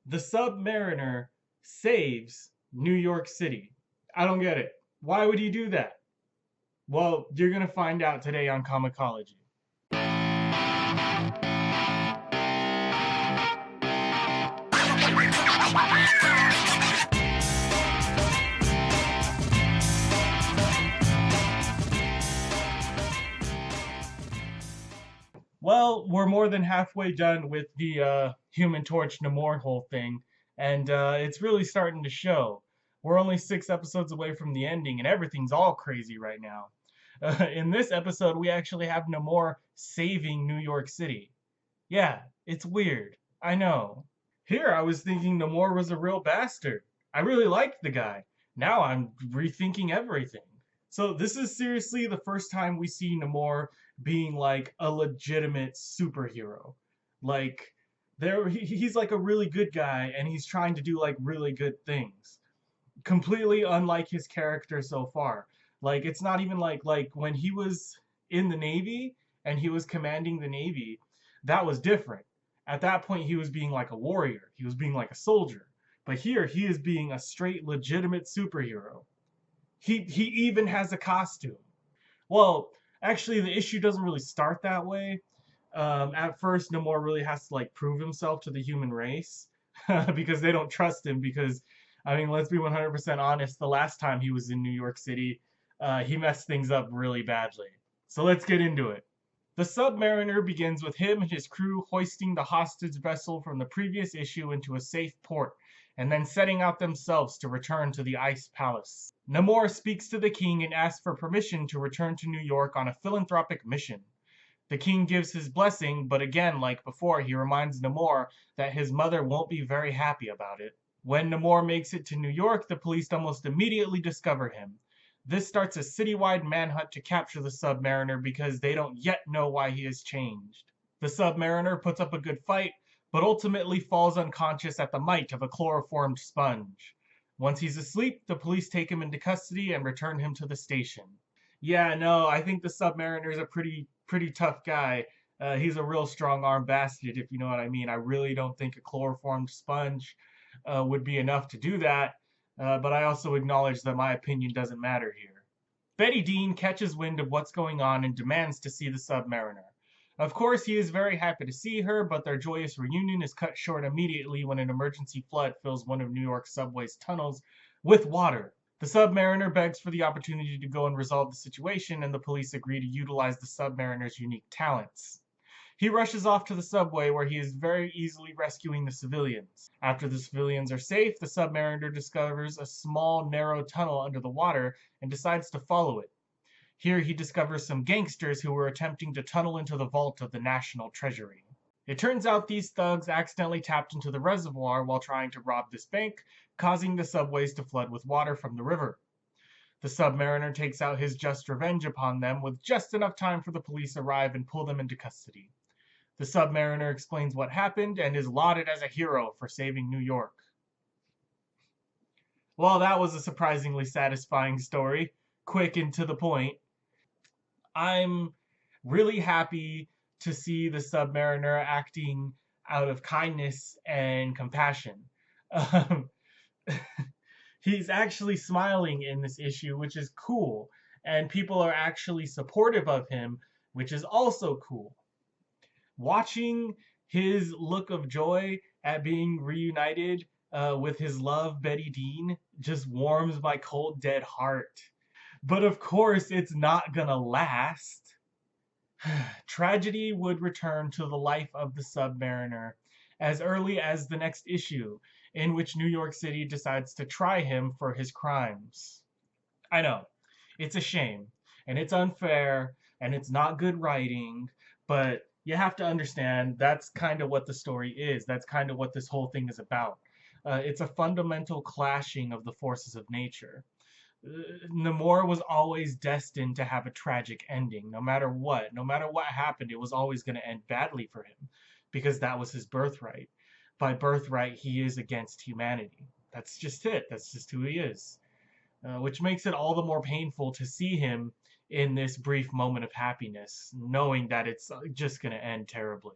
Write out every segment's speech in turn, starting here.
The Submariner saves New York City. I don't get it. Why would he do that? Well, you're going to find out today on Comicology. Well, we're more than halfway done with the Human Torch Namor whole thing, and it's really starting to show. We're only 6 episodes away from the ending, and everything's all crazy right now. In this episode, we actually have Namor saving New York City. Yeah, it's weird. I know. Here, I was thinking Namor was a real bastard. I really liked the guy. Now I'm rethinking everything. So this is seriously the first time we see Namor being like a legitimate superhero. Like he's like a really good guy and he's trying to do like really good things. Completely unlike his character so far. Like it's not even like when he was in the Navy and he was commanding the Navy, that was different. At that point he was being like a warrior. He was being like a soldier. But here he is being a straight legitimate superhero. He even has a costume. Well, actually, the issue doesn't really start that way. At first, Namor really has to like prove himself to the human race because they don't trust him. Because, I mean, let's be 100% honest. The last time he was in New York City, he messed things up really badly. So let's get into it. The Submariner begins with him and his crew hoisting the hostage vessel from the previous issue into a safe port, and then setting out themselves to return to the Ice Palace. Namor speaks to the king and asks for permission to return to New York on a philanthropic mission. The king gives his blessing, but again, like before, he reminds Namor that his mother won't be very happy about it. When Namor makes it to New York, the police almost immediately discover him. This starts a citywide manhunt to capture the Submariner because they don't yet know why he has changed. The Submariner puts up a good fight, but ultimately falls unconscious at the might of a chloroformed sponge. Once he's asleep, the police take him into custody and return him to the station. Yeah, no, I think the Submariner is a pretty tough guy. He's a real strong arm bastard, if you know what I mean. I really don't think a chloroformed sponge would be enough to do that, but I also acknowledge that my opinion doesn't matter here. Betty Dean catches wind of what's going on and demands to see the Submariner. Of course, he is very happy to see her, but their joyous reunion is cut short immediately when an emergency flood fills one of New York's subway's tunnels with water. The Submariner begs for the opportunity to go and resolve the situation, and the police agree to utilize the Submariner's unique talents. He rushes off to the subway where he is very easily rescuing the civilians. After the civilians are safe, the Submariner discovers a small, narrow tunnel under the water and decides to follow it. Here he discovers some gangsters who were attempting to tunnel into the vault of the National Treasury. It turns out these thugs accidentally tapped into the reservoir while trying to rob this bank, causing the subways to flood with water from the river. The Submariner takes out his just revenge upon them with just enough time for the police arrive and pull them into custody. The Submariner explains what happened and is lauded as a hero for saving New York. Well, that was a surprisingly satisfying story, quick and to the point. I'm really happy to see the Submariner acting out of kindness and compassion. Um, he's actually smiling in this issue, which is cool, and people are actually supportive of him, which is also cool. Watching his look of joy at being reunited with his love, Betty Dean, just warms my cold, dead heart. But of course, it's not gonna last. Tragedy would return to the life of the Submariner as early as the next issue, in which New York City decides to try him for his crimes. I know, it's a shame, and it's unfair, and it's not good writing, but you have to understand that's kind of what the story is. That's kind of what this whole thing is about. It's a fundamental clashing of the forces of nature. Namor was always destined to have a tragic ending, no matter what. No matter what happened, it was always going to end badly for him because that was his birthright. By birthright, he is against humanity. That's just it. That's just who he is. Which makes it all the more painful to see him in this brief moment of happiness, knowing that it's just going to end terribly.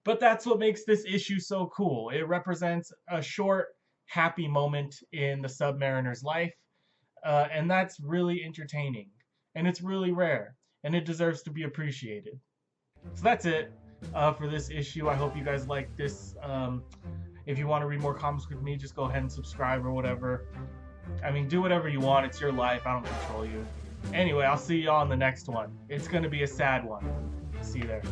But that's what makes this issue so cool. It represents a short, happy moment in the Submariner's life, and that's really entertaining. And it's really rare, and it deserves to be appreciated. So that's it for this issue. I hope you guys like this. If you want to read more comics with me, just go ahead and subscribe or whatever. I mean, do whatever you want. It's your life. I don't control you. Anyway, I'll see y'all in the next one. It's going to be a sad one. See you there.